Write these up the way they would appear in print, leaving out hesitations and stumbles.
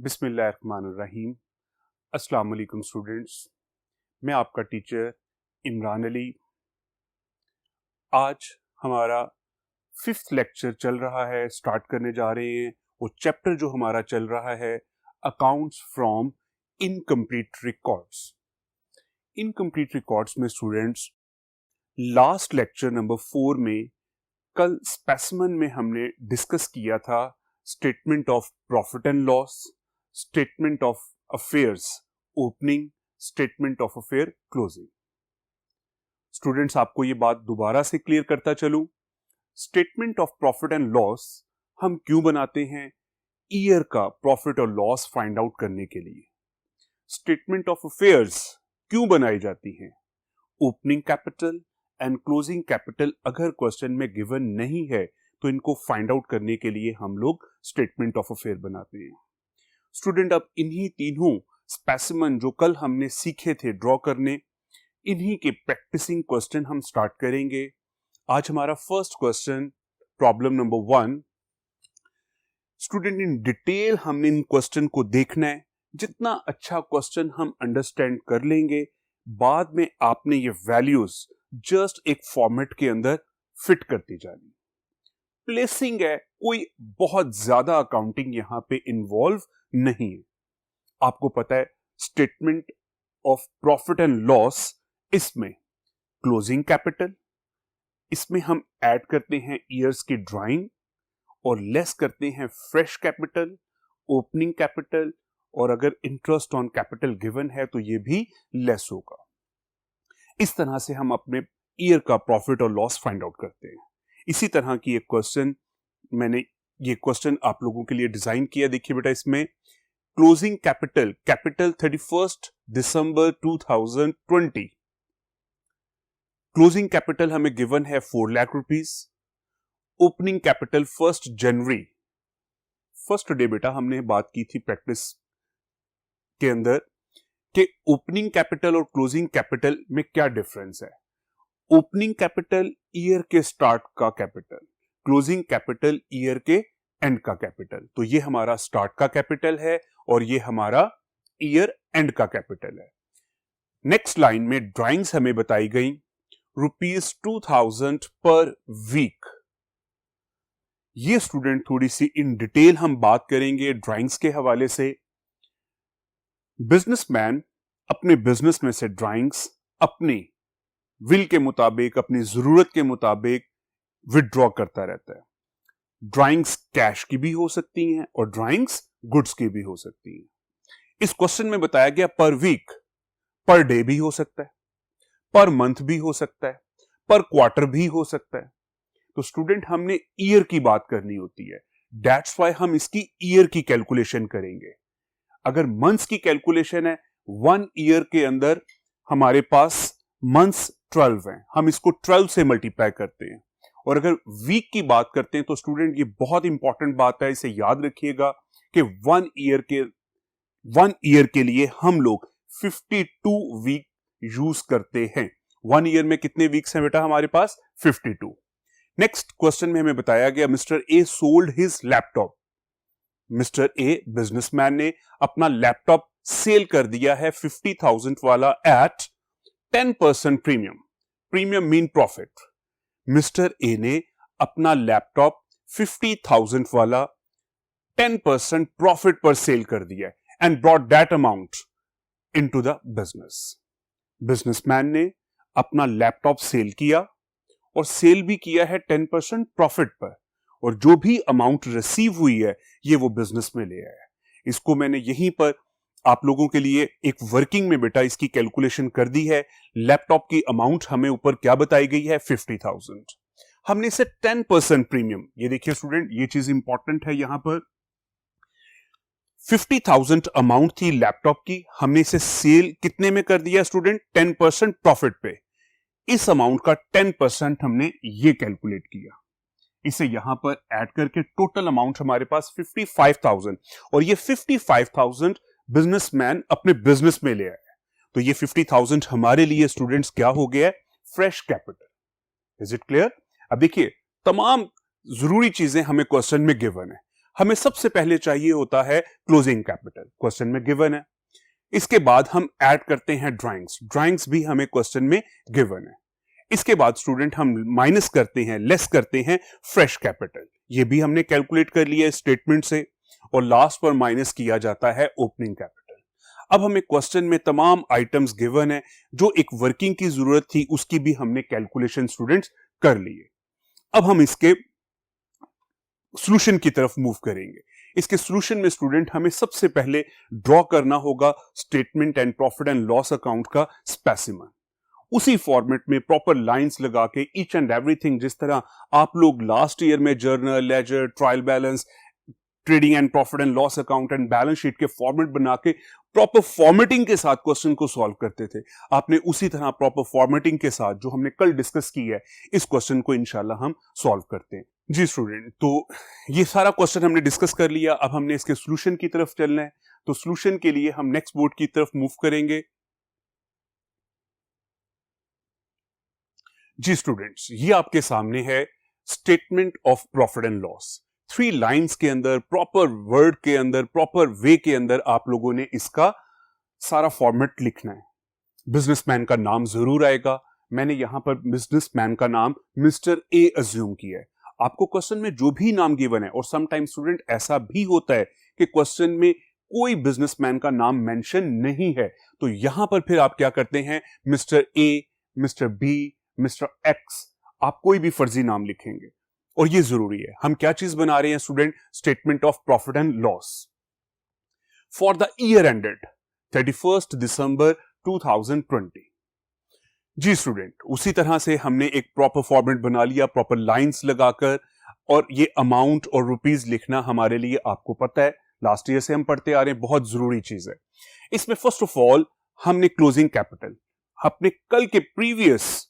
बिस्मिल्लाहिर्रहमानिर्रहीम। अस्सलाम वालेकुम स्टूडेंट्स, मैं आपका टीचर इमरान अली। आज हमारा 5th लेक्चर चल रहा है, स्टार्ट करने जा रहे हैं। वो चैप्टर जो हमारा चल रहा है accounts from incomplete records. Incomplete records में स्टूडेंट्स लास्ट लेक्चर नंबर 4 में कल स्पेसिमेन में हमने डिस्कस किया था statement of profit and loss, statement of affairs opening, statement of affair closing. Students, आपको ये बात दोबारा से क्लियर करता चलूं, statement of profit and loss हम क्यों बनाते हैं? ईयर का प्रॉफिट और लॉस फाइंड आउट करने के लिए। स्टेटमेंट ऑफ अफेयर्स क्यों बनाई जाती हैं? Opening capital and closing capital अगर क्वेश्चन में गिवन नहीं है तो इनको फाइंड आउट करने के लिए हम लोग स्टेटमेंट ऑफ अफेयर बनाते हैं। स्टूडेंट, अब इन्हीं तीनों स्पेसिमेन जो कल हमने सीखे थे ड्रॉ करने, इन्हीं के प्रैक्टिसिंग क्वेश्चन हम स्टार्ट करेंगे। आज हमारा first question problem number 1। Student, in detail हमने इन क्वेश्चन को देखना है। जितना अच्छा क्वेश्चन हम अंडरस्टैंड कर लेंगे, बाद में आपने ये वैल्यूज जस्ट एक फॉर्मेट के अंदर फिट करती जानी। प्लेसिंग है, कोई बहुत ज्यादा अकाउंटिंग यहां पे इन्वॉल्व नहीं है। आपको पता है statement of profit and loss, इसमें क्लोजिंग कैपिटल, इसमें हम ऐड करते हैं ईयर्स की ड्राइंग और लेस करते हैं फ्रेश कैपिटल, ओपनिंग कैपिटल, और अगर इंटरेस्ट ऑन कैपिटल गिवन है तो ये भी लेस होगा। इस तरह से हम अपने ईयर का प्रॉफिट और लॉस फाइंड आउट करते हैं। इसी तरह की एक क्वेश्चन मैंने ये क्वेश्चन आप लोगों के लिए डिजाइन किया। देखिए बेटा, इसमें closing capital 31 December 2020, closing capital हमें गिवन है 4 लाख रुपीस। ओपनिंग कैपिटल 1 जनवरी, फर्स्ट डे बेटा हमने बात की थी प्रैक्टिस के अंदर कि ओपनिंग कैपिटल और क्लोजिंग कैपिटल में क्या डिफरेंस है। ओपनिंग कैपिटल ईयर के स्टार्ट का कैपिटल, क्लोजिंग कैपिटल ईयर के एंड का कैपिटल। तो ये हमारा स्टार्ट का कैपिटल है और ये हमारा ईयर एंड का कैपिटल है। नेक्स्ट लाइन में ड्राइंग्स हमें बताई गई ₹2000 पर वीक। ये स्टूडेंट थोड़ी सी इन डिटेल हम बात करेंगे ड्राइंग्स के हवाले से। बिजनेसमैन अपने बिजनेस में से ड्राइंग्स अपनी विल के मुताबिक, अपनी जरूरत के मुताबिक विड्रॉ करता रहता है। ड्राइंग्स कैश की भी हो सकती हैं और ड्राइंग्स गुड्स की भी हो सकती हैं। इस क्वेश्चन में बताया गया पर वीक, पर डे भी हो सकता है, पर मंथ भी हो सकता है, पर क्वार्टर भी हो सकता है। तो स्टूडेंट, हमने ईयर की बात करनी होती है, दैट्स व्हाई हम इसकी ईयर की कैलकुलेशन करेंगे। अगर मंथ्स की कैलकुलेशन है, 1 ईयर के अंदर हमारे पास मंथ्स 12 हैं, हम इसको 12 से मल्टीप्लाई करते हैं। और अगर वीक की बात करते हैं तो स्टूडेंट ये बहुत इंपॉर्टेंट बात है, इसे याद रखिएगा कि 1 ईयर के लिए हम लोग 52 वीक यूज करते हैं। 1 ईयर में कितने वीक्स हैं बेटा हमारे पास? 52। नेक्स्ट क्वेश्चन में हमें बताया गया mister A sold his laptop. Mister A businessman ने अपना लैपटॉप सेल कर दिया है 50,000 वाला at 10% premium. Premium mean profit. Mister A ने अपना लैपटॉप 50,000 वाला 10% प्रॉफिट पर सेल कर दिया and brought that amount into the business. Businessman ने अपना लैपटॉप सेल किया और सेल भी किया है 10% प्रॉफिट पर, और जो भी अमाउंट रिसीव हुई है ये वो बिजनेस में ले आया है। इसको मैंने यहीं पर आप लोगों के लिए एक वर्किंग में बेटा इसकी कैलकुलेशन कर दी है। लैपटॉप की अमाउंट हमें ऊपर क्या बताई गई है? 50,000। हमने इसे 10% प्रीमियम, ये देखिए स्टूडेंट, ये चीज इंपॉर्टेंट है यहां पर। 50,000 अमाउंट थी लैपटॉप की, हमने इसे सेल कितने में कर दिया स्टूडेंट? 10% प्रॉफिट पे। इस अमाउंट का 10% हमने ये कैलकुलेट किया, इसे यहां पर ऐड करके टोटल अमाउंट हमारे पास 55,000, और ये 55,000 बिजनेसमैन अपने बिजनेस में ले आया। तो ये 50,000 हमारे लिए स्टूडेंट्स क्या हो गया? Fresh capital. Is it clear? अब देखिए, तमाम जरूरी चीजें हमें क्वेश्चन में गिवन है। हमें सबसे पहले चाहिए होता है क्लोजिंग कैपिटल, क्वेश्चन में गिवन है। इसके बाद हम ऐड करते हैं ड्राइंग्स, ड्राइंग्स भी हमें क्वेश्चन में गिवन है। इसके बाद स्टूडेंट हम माइनस करते हैं, लेस करते हैं फ्रेश कैपिटल, ये भी हमने कैलकुलेट कर लिया है स्टेटमेंट से, और लास्ट पर माइनस किया जाता है ओपनिंग कैपिटल। अब हमें क्वेश्चन में तमाम आइटम्स गिवन है, जो एक वर्किंग की जरूरत थी उसकी भी हमने कैलकुलेशन स्टूडेंट्स कर लिए। अब हम इसके सॉल्यूशन की तरफ मूव करेंगे। इसके सॉल्यूशन में स्टूडेंट हमें सबसे पहले ड्रॉ करना होगा statement and profit and loss account का स्पेसिमन। उसी फॉर्मेट में प्रॉपर लाइंस लगा के ईच एंड एवरीथिंग, जिस तरह आप लोग लास्ट ईयर में journal, ledger, trial balance, trading and profit and loss account and balance sheet के फॉर्मेट बना के प्रॉपर फॉर्मेटिंग के साथ क्वेश्चन को सॉल्व करते थे, आपने उसी तरह प्रॉपर फॉर्मेटिंग के साथ जो हमने कल डिस्कस की है इस क्वेश्चन को इंशाल्लाह हम सॉल्व करते हैं। जी स्टूडेंट, तो ये सारा क्वेश्चन हमने डिस्कस कर लिया, अब हमने इसके सॉल्यूशन की तरफ चलना है। तो सॉल्यूशन के लिए हम नेक्स्ट बोर्ड की तरफ मूव करेंगे। जी स्टूडेंट्स, ये आपके सामने है statement of profit and loss. 3 lines के अंदर, प्रॉपर वर्ड के अंदर, प्रॉपर वे के अंदर आप लोगों ने इसका सारा फॉर्मेट लिखना है। बिजनेसमैन का नाम जरूर आएगा, मैंने यहां पर बिजनेसमैन का नाम मिस्टर ए अज्यूम किया है। आपको क्वेश्चन में जो भी नाम गिवन है, और समटाइम स्टूडेंट ऐसा भी होता है कि क्वेश्चन में कोई बिजनेसमैन का नाम मेंशन नहीं है, तो यहां पर फिर आप क्या करते हैं, mister A, mister B, mister X, आप कोई भी फर्जी नाम लिखेंगे। और ये जरूरी है, हम क्या चीज बना रहे हैं student, statement of profit and loss for the year ended 31 December 2020। जी स्टूडेंट, उसी तरह से हमने एक प्रॉपर फॉर्मेट बना लिया, प्रॉपर लाइंस लगाकर, और ये अमाउंट और रुपीस लिखना हमारे लिए, आपको पता है लास्ट ईयर से हम पढ़ते आ रहे हैं, बहुत जरूरी चीज है। इसमें फर्स्ट ऑफ ऑल हमने क्लोजिंग कैपिटल अपने कल के प्रीवियस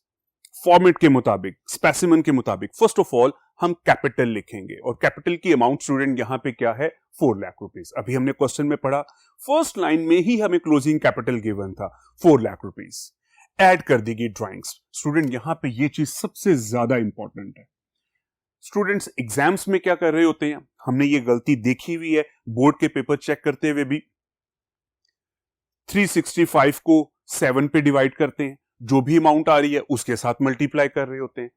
फॉर्मेट के मुताबिक, स्पेसिमन के मुताबिक, फर्स्ट ऑफ ऑल हम कैपिटल लिखेंगे, और कैपिटल की अमाउंट स्टूडेंट यहां पे क्या है, 4 लाख रुपीस। अभी हमने क्वेश्चन में पढ़ा, फर्स्ट लाइन में ही हमें क्लोजिंग कैपिटल गिवन था 4 लाख रुपीस। ऐड कर देगी ड्राइंग्स। स्टूडेंट यहां पे ये चीज सबसे ज्यादा इंपॉर्टेंट है। स्टूडेंट्स एग्जाम्स में क्या कर रहे होते हैं, हमने ये गलती देखी हुई है बोर्ड के पेपर चेक करते हुए भी, 365 को 7 पे डिवाइड करते हैं, जो भी अमाउंट आ रही है उसके साथ मल्टीप्लाई कर रहे होते हैं।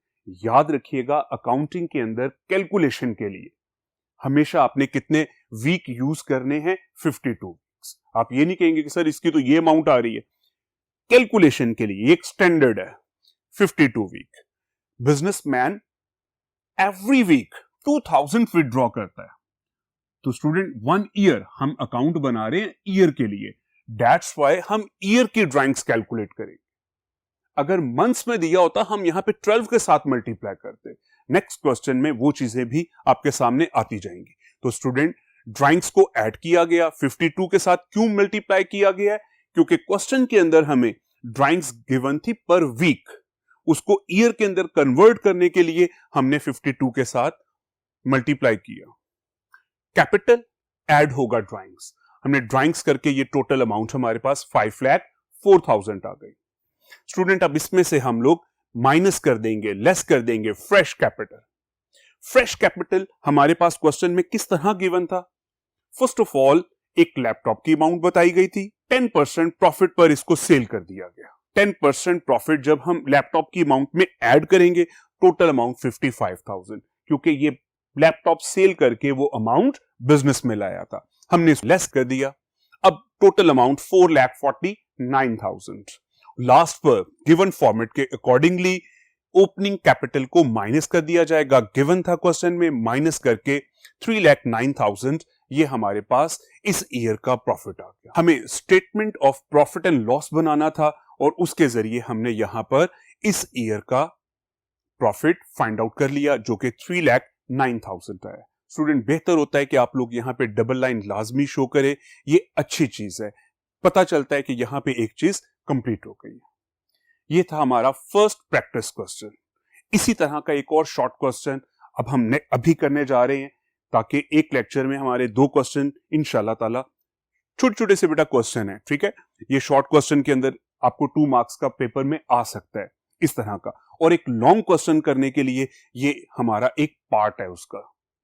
याद रखिएगा, अकाउंटिंग के अंदर कैलकुलेशन के लिए हमेशा आपने कितने वीक यूज करने हैं, 52 वीक्स। आप ये नहीं कहेंगे कि सर इसकी तो ये अमाउंट आ रही है, कैलकुलेशन के लिए एक स्टैंडर्ड है 52 week. Businessman every week 2000 withdraw करता है, तो स्टूडेंट 1 ईयर हम अकाउंट बना रहे हैं ईयर के लिए, दैट्स व्हाई हम ईयर की ड्राइंग्स कैलकुलेट करेंगे। अगर मंथ्स में दिया होता हम यहां पे 12 के साथ मल्टीप्लाई करते। नेक्स्ट क्वेश्चन में वो चीजें भी आपके सामने आती जाएंगी। तो स्टूडेंट, ड्राइंग्स को ऐड किया गया, 52 के साथ क्यों मल्टीप्लाई किया गया है, क्योंकि क्वेश्चन के अंदर हमें ड्राइंग्स गिवन थी पर वीक, उसको ईयर के अंदर कन्वर्ट करने के लिए हमने 52 के साथ मल्टीप्लाई किया। कैपिटल ऐड होगा ड्राइंग्स, हमने ड्राइंग्स करके ये टोटल अमाउंट हमारे पास 5,04,000 आ गई। स्टूडेंट, अब इसमें से हम लोग माइनस कर देंगे, लेस कर देंगे फ्रेश कैपिटल। फ्रेश कैपिटल हमारे पास क्वेश्चन में किस तरह गिवन था, फर्स्ट ऑफ ऑल एक लैपटॉप की अमाउंट बताई गई थी, 10% प्रॉफिट पर इसको सेल कर दिया गया। 10% प्रॉफिट जब हम लैपटॉप की अमाउंट में ऐड करेंगे, टोटल अमाउंट 55,000, क्योंकि ये लैपटॉप सेल करके वो अमाउंट बिजनेस में लाया था, हमने इसको लेस कर दिया। अब टोटल अमाउंट 4,49,000। लास्ट पर गिवन फॉर्मेट के अकॉर्डिंगली ओपनिंग कैपिटल को माइनस कर दिया जाएगा, गिवन था क्वेश्चन में, माइनस करके 3,09,000 ये हमारे पास इस ईयर का प्रॉफिट आ गया। हमें statement of profit and loss बनाना था, और उसके जरिए हमने यहां पर इस ईयर का प्रॉफिट फाइंड आउट कर लिया, जो कि 3,09,000 है। स्टूडेंट, बेहतर होता है कि आप लोग यहां पे डबल लाइन लाजमी शो करें, ये अच्छी चीज है, पता चलता है कि यहां पे एक चीज कंप्लीट हो गई है। ये था हमारा फर्स्ट प्रैक्टिस क्वेश्चन। इसी तरह का एक और शॉर्ट क्वेश्चन अब हम अभी करने जा रहे हैं, ताकि एक लेक्चर में हमारे 2 क्वेश्चन इंशाल्लाह ताला, छोटे छोटे से बेटा क्वेश्चन है, ठीक है। ये शॉर्ट क्वेश्चन के अंदर आपको 2 मार्क्स का पेपर में आ सकता है इस तरह का, और एक लॉन्ग क्वेश्चन करने के लिए ये हमारा एक पार्ट है उसका,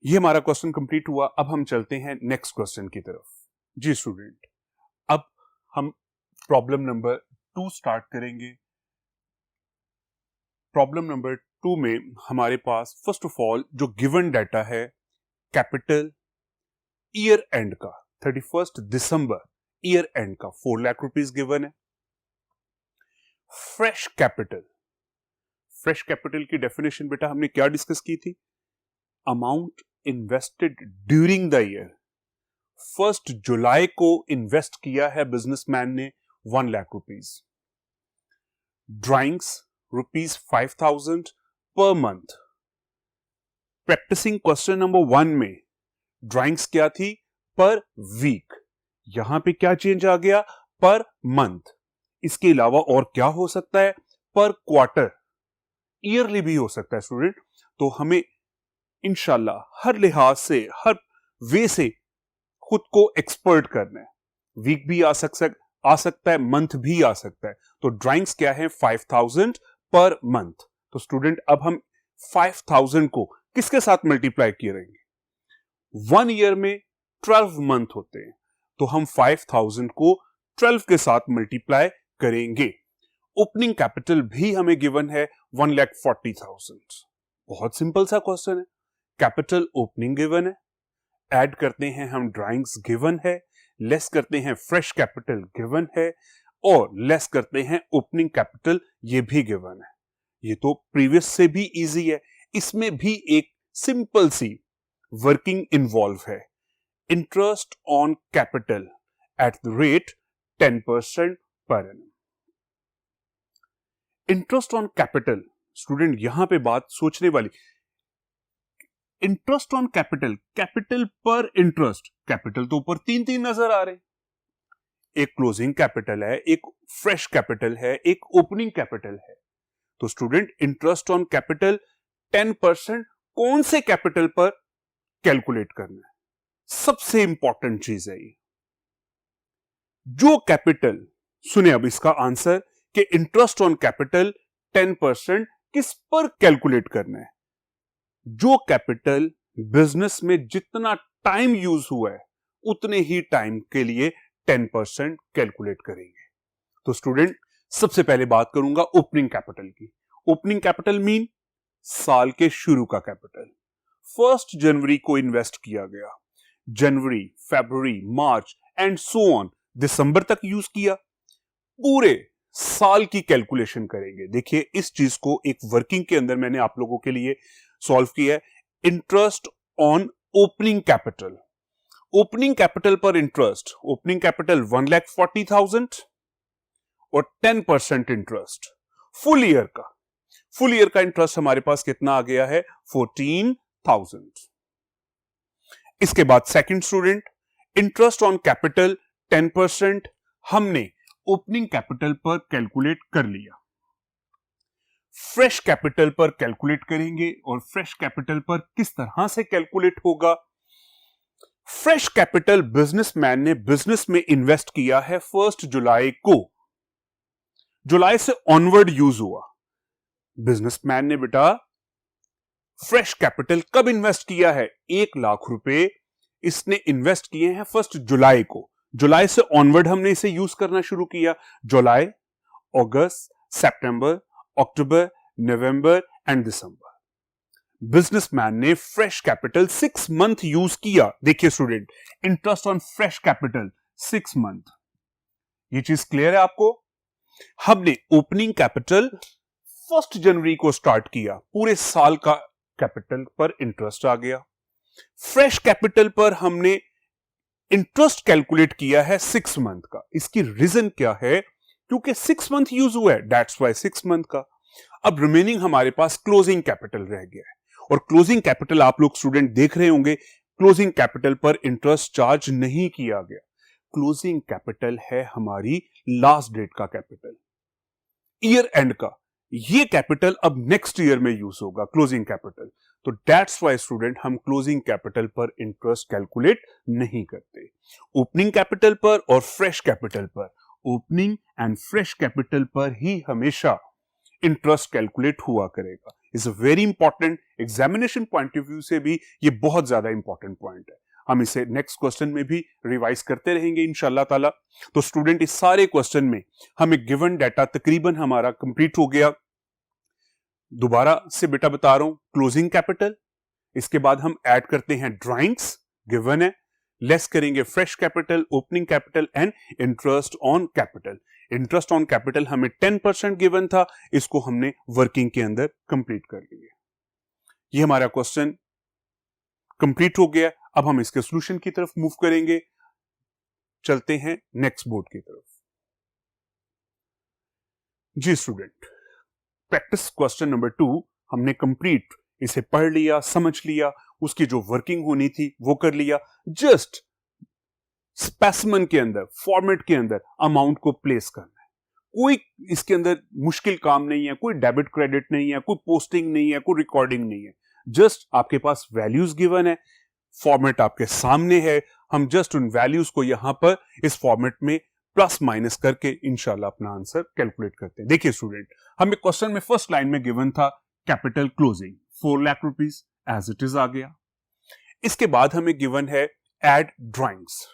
ये हमारा क्वेश्चन कंप्लीट हुआ। अब हम चलते हैं नेक्स्ट क्वेश्चन की तरफ। जी स्टूडेंट, अब हम प्रॉब्लम नंबर 2 स्टार्ट करेंगे। प्रॉब्लम नंबर 2 में हमारे पास फर्स्ट ऑफ ऑल जो गिवन डाटा है कैपिटल ईयर एंड का 31 दिसंबर ईयर एंड का 4 लाख रुपीस गिवन है। फ्रेश कैपिटल, फ्रेश कैपिटल की डेफिनेशन बेटा हमने क्या डिस्कस की थी? Amount invested during the year. 1 जुलाई को इन्वेस्ट किया है बिजनेसमैन ने 1 lakh rupees. Drawings ₹5,000 per month. Practising question number 1 में ड्राइंग्स क्या थी? पर वीक। यहां पे क्या चेंज आ गया? Per month. इसके अलावा और क्या हो सकता है? पर क्वार्टर, ईयरली भी हो सकता है स्टूडेंट। तो हमें इंशाल्लाह हर लिहाज से, हर वे से खुद को एक्सपर्ट करना है। वीक भी आ सकता है, मंथ भी आ सकता है। तो ड्राइंग्स क्या है? 5,000 पर मंथ। तो स्टूडेंट अब हम 5,000 को किसके साथ मल्टीप्लाई करेंगे? 1 ईयर में 12 मंथ होते हैं, तो हम 5,000 को 12 के साथ मल्टीप्लाई करेंगे। ओपनिंग कैपिटल भी हमें गिवन है 1,40,000। बहुत सिंपल सा क्वेश्चन है। कैपिटल ओपनिंग गिवन है, ऐड करते हैं हम ड्राइंग्स गिवन है, लेस करते हैं फ्रेश कैपिटल गिवन है, और लेस करते हैं ओपनिंग कैपिटल, ये भी गिवन है। ये तो प्रीवियस से भी इजी है। इसमें भी एक सिंपल सी वर्किंग इन्वॉल्व है। Interest on capital at the rate 10% per annum. Interest on capital student, यहां पे बात सोचने वाली। इंटरेस्ट ऑन कैपिटल, कैपिटल पर इंटरेस्ट, कैपिटल तो ऊपर 3 नजर आ रहे। एक क्लोजिंग कैपिटल है, एक फ्रेश कैपिटल है, एक ओपनिंग कैपिटल है। तो स्टूडेंट इंटरेस्ट ऑन कैपिटल 10% कौन से कैपिटल पर कैलकुलेट करना है? सबसे इंपॉर्टेंट चीज है ये। जो कैपिटल, सुने अब इसका आंसर कि इंटरेस्ट ऑन कैपिटल 10% किस पर कैलकुलेट करना है? जो कैपिटल बिजनेस में जितना टाइम यूज हुआ है उतने ही टाइम के लिए 10% कैलकुलेट करेंगे। तो स्टूडेंट सबसे पहले बात करूंगा ओपनिंग कैपिटल की। ओपनिंग कैपिटल मीन साल के शुरू का कैपिटल। 1 जनवरी को इन्वेस्ट किया गया, जनवरी, फरवरी, मार्च एंड सो ऑन, दिसंबर तक यूज किया। पूरे साल की कैलकुलेशन करेंगे। देखिए इस चीज को एक वर्किंग के अंदर मैंने आप लोगों के लिए सॉल्व किया है। Interest on opening capital, opening capital पर इंटरेस्ट, ओपनिंग कैपिटल 1,40,000 और 10% इंटरेस्ट फुल ईयर का। फुल ईयर का इंटरेस्ट हमारे पास कितना आ गया है? 14,000। इसके बाद second student, interest on capital 10% हमने ओपनिंग कैपिटल पर कैलकुलेट कर लिया। फ्रेश कैपिटल पर कैलकुलेट करेंगे, और फ्रेश कैपिटल पर किस तरह से कैलकुलेट होगा? फ्रेश कैपिटल बिजनेसमैन ने बिजनेस में इन्वेस्ट किया है 1 जुलाई को। जुलाई से ऑनवर्ड यूज हुआ। बिजनेसमैन ने बेटा फ्रेश कैपिटल कब इन्वेस्ट किया है? 1 लाख रुपए इसने इन्वेस्ट किए हैं 1 जुलाई को। जुलाई से ऑनवर्ड हमने इसे यूज करना शुरू किया। जुलाई, अगस्त, सितंबर, अक्टूबर, नवंबर एंड दिसंबर। बिजनेसमैन ने फ्रेश कैपिटल 6 मंथ यूज किया। देखिए student, interest on fresh capital 6 month. ये चीज क्लियर है आपको? हमने ओपनिंग कैपिटल 1 जनवरी को स्टार्ट किया, पूरे साल का कैपिटल पर इंटरेस्ट आ गया। फ्रेश कैपिटल पर हमने इंटरेस्ट कैलकुलेट किया है 6 मंथ का। इसकी रीजन क्या है? क्योंकि 6 मंथ यूज हुआ है, दैट्स वाई 6 मंथ का। अब रिमेनिंग हमारे पास क्लोजिंग कैपिटल रह गया है, और क्लोजिंग कैपिटल आप लोग स्टूडेंट देख रहे होंगे, क्लोजिंग कैपिटल पर इंटरेस्ट चार्ज नहीं किया गया। क्लोजिंग कैपिटल है हमारी लास्ट डेट का कैपिटल, ईयर एंड का। ये कैपिटल अब नेक्स्ट ईयर में यूज होगा, क्लोजिंग कैपिटल। तो दैट्स वाई स्टूडेंट हम क्लोजिंग कैपिटल पर इंटरेस्ट कैलकुलेट नहीं करते। ओपनिंग कैपिटल पर और फ्रेश कैपिटल पर, ओपनिंग एंड फ्रेश कैपिटल पर ही हमेशा इंटरेस्ट कैलकुलेट हुआ करेगा। Is a very important, examination point of view से भी ये बहुत ज्यादा इंपॉर्टेंट पॉइंट है। हम इसे नेक्स्ट क्वेश्चन में भी रिवाइज करते रहेंगे इंशाल्लाह ताला। तो स्टूडेंट इस सारे क्वेश्चन में हमें गिवन डाटा तकरीबन हमारा कंप्लीट हो गया। दोबारा से बेटा बता रहा हूं, क्लोजिंग कैपिटल, इसके बाद हम ऐड करते हैं ड्राइंग्स, गिवन है, लेस करेंगे fresh capital, opening capital and interest on capital. Interest on capital हमें 10% गिवन था, इसको हमने वर्किंग के अंदर कंप्लीट कर लिया। ये हमारा क्वेश्चन कंप्लीट हो गया। अब हम इसके सॉल्यूशन की तरफ मूव करेंगे, चलते हैं नेक्स्ट बोर्ड की तरफ। जी स्टूडेंट, प्रैक्टिस क्वेश्चन नंबर 2 हमने कंप्लीट इसे पढ़ लिया, समझ लिया, उसकी जो वर्किंग होनी थी वो कर लिया। जस्ट स्पेसिमेन के अंदर, फॉर्मेट के अंदर अमाउंट को प्लेस करना है। कोई इसके अंदर मुश्किल काम नहीं है, कोई डेबिट क्रेडिट नहीं है, कोई पोस्टिंग नहीं है, कोई रिकॉर्डिंग नहीं है। जस्ट आपके पास वैल्यूज गिवन है, फॉर्मेट आपके सामने है, हम जस्ट उन वैल्यूज को यहां पर इस फॉर्मेट में प्लस माइनस करके इंशाल्लाह अपना आंसर कैलकुलेट करते हैं। देखिए स्टूडेंट, हमें क्वेश्चन में फर्स्ट लाइन में गिवन था capital closing 4 lakh rupees, as it is आ गया। इसके बाद हमें गिवन है एड ड्राइंग्स।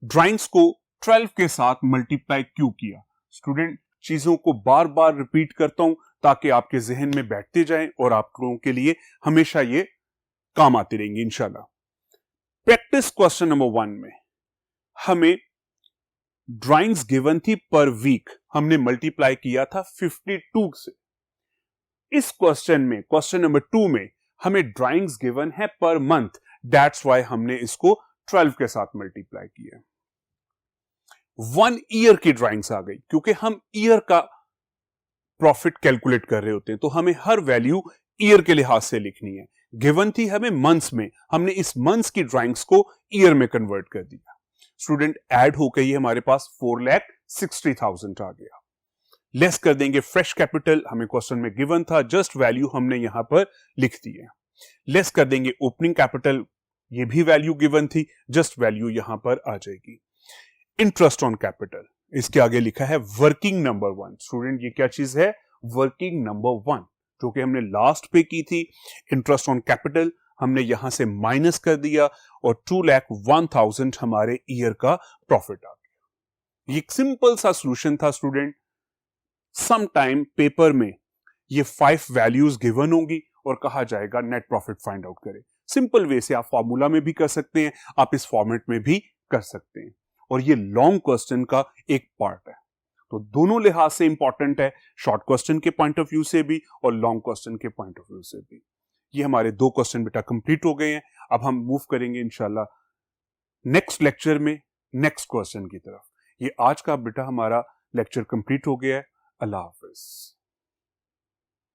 ड्राइंग्स को 12 के साथ मल्टीप्लाई क्यों किया? स्टूडेंट, चीजों को बार बार रिपीट करता हूं ताकि आपके जहन में बैठते जाएं और आप लोगों के लिए हमेशा ये काम आती रहेंगी इंशाल्लाह। प्रैक्टिस क्वेश्चन नंबर 1 में हमें ड्राइंग्स गिवन थी पर वीक, हमने मल्टीप्लाई किया था 52 से। इस क्वेश्चन में, क्वेश्चन नंबर 2 में हमें ड्राइंग्स गिवन है पर मंथ, दैट्स वाई हमने इसको 12 के साथ मल्टीप्लाई किया। 1 ईयर की ड्राइंग्स आ गई, क्योंकि हम ईयर का प्रॉफिट कैलकुलेट कर रहे होते हैं तो हमें हर वैल्यू ईयर के लिहाज से लिखनी है। गिवन थी हमें मंथ्स में, हमने इस मंथ्स की ड्राइंग्स को ईयर में कन्वर्ट कर दिया। स्टूडेंट, ऐड हो गई है हमारे पास 4,60,000 आ गया। लेस कर देंगे फ्रेश कैपिटल, हमें क्वेश्चन में गिवन था, जस्ट वैल्यू हमने यहां पर लिख दी है। लेस कर देंगे ओपनिंग कैपिटल, ये भी वैल्यू गिवन थी, जस्ट वैल्यू यहां पर आ जाएगी। इंटरेस्ट ऑन कैपिटल, इसके आगे लिखा है वर्किंग नंबर 1। स्टूडेंट, ये क्या चीज है? वर्किंग नंबर 1, जो कि हमने लास्ट पे की थी। इंटरेस्ट ऑन कैपिटल हमने यहां से माइनस कर दिया और 2,01,000 हमारे ईयर का प्रॉफिट आ गया। ये एक सिंपल सा सॉल्यूशन था स्टूडेंट। सम टाइम पेपर में ये 5 वैल्यूज गिवन होंगी और कहा जाएगा नेट प्रॉफिट फाइंड आउट करें। सिंपल वे से आप फॉर्मूला में भी कर सकते हैं, आप इस फॉर्मेट में भी कर सकते हैं, और ये लॉन्ग क्वेश्चन का एक पार्ट है। तो दोनों लिहाज से इंपॉर्टेंट है, शॉर्ट क्वेश्चन के पॉइंट ऑफ व्यू से भी और लॉन्ग क्वेश्चन के पॉइंट ऑफ व्यू से भी। ये हमारे 2 क्वेश्चन बेटा कंप्लीट हो गए हैं। अब हम मूव करेंगे इंशाल्लाह नेक्स्ट लेक्चर में नेक्स्ट क्वेश्चन की तरफ। ये आज का बेटा हमारा लेक्चर कंप्लीट हो गया है। अल्लाह हाफिज।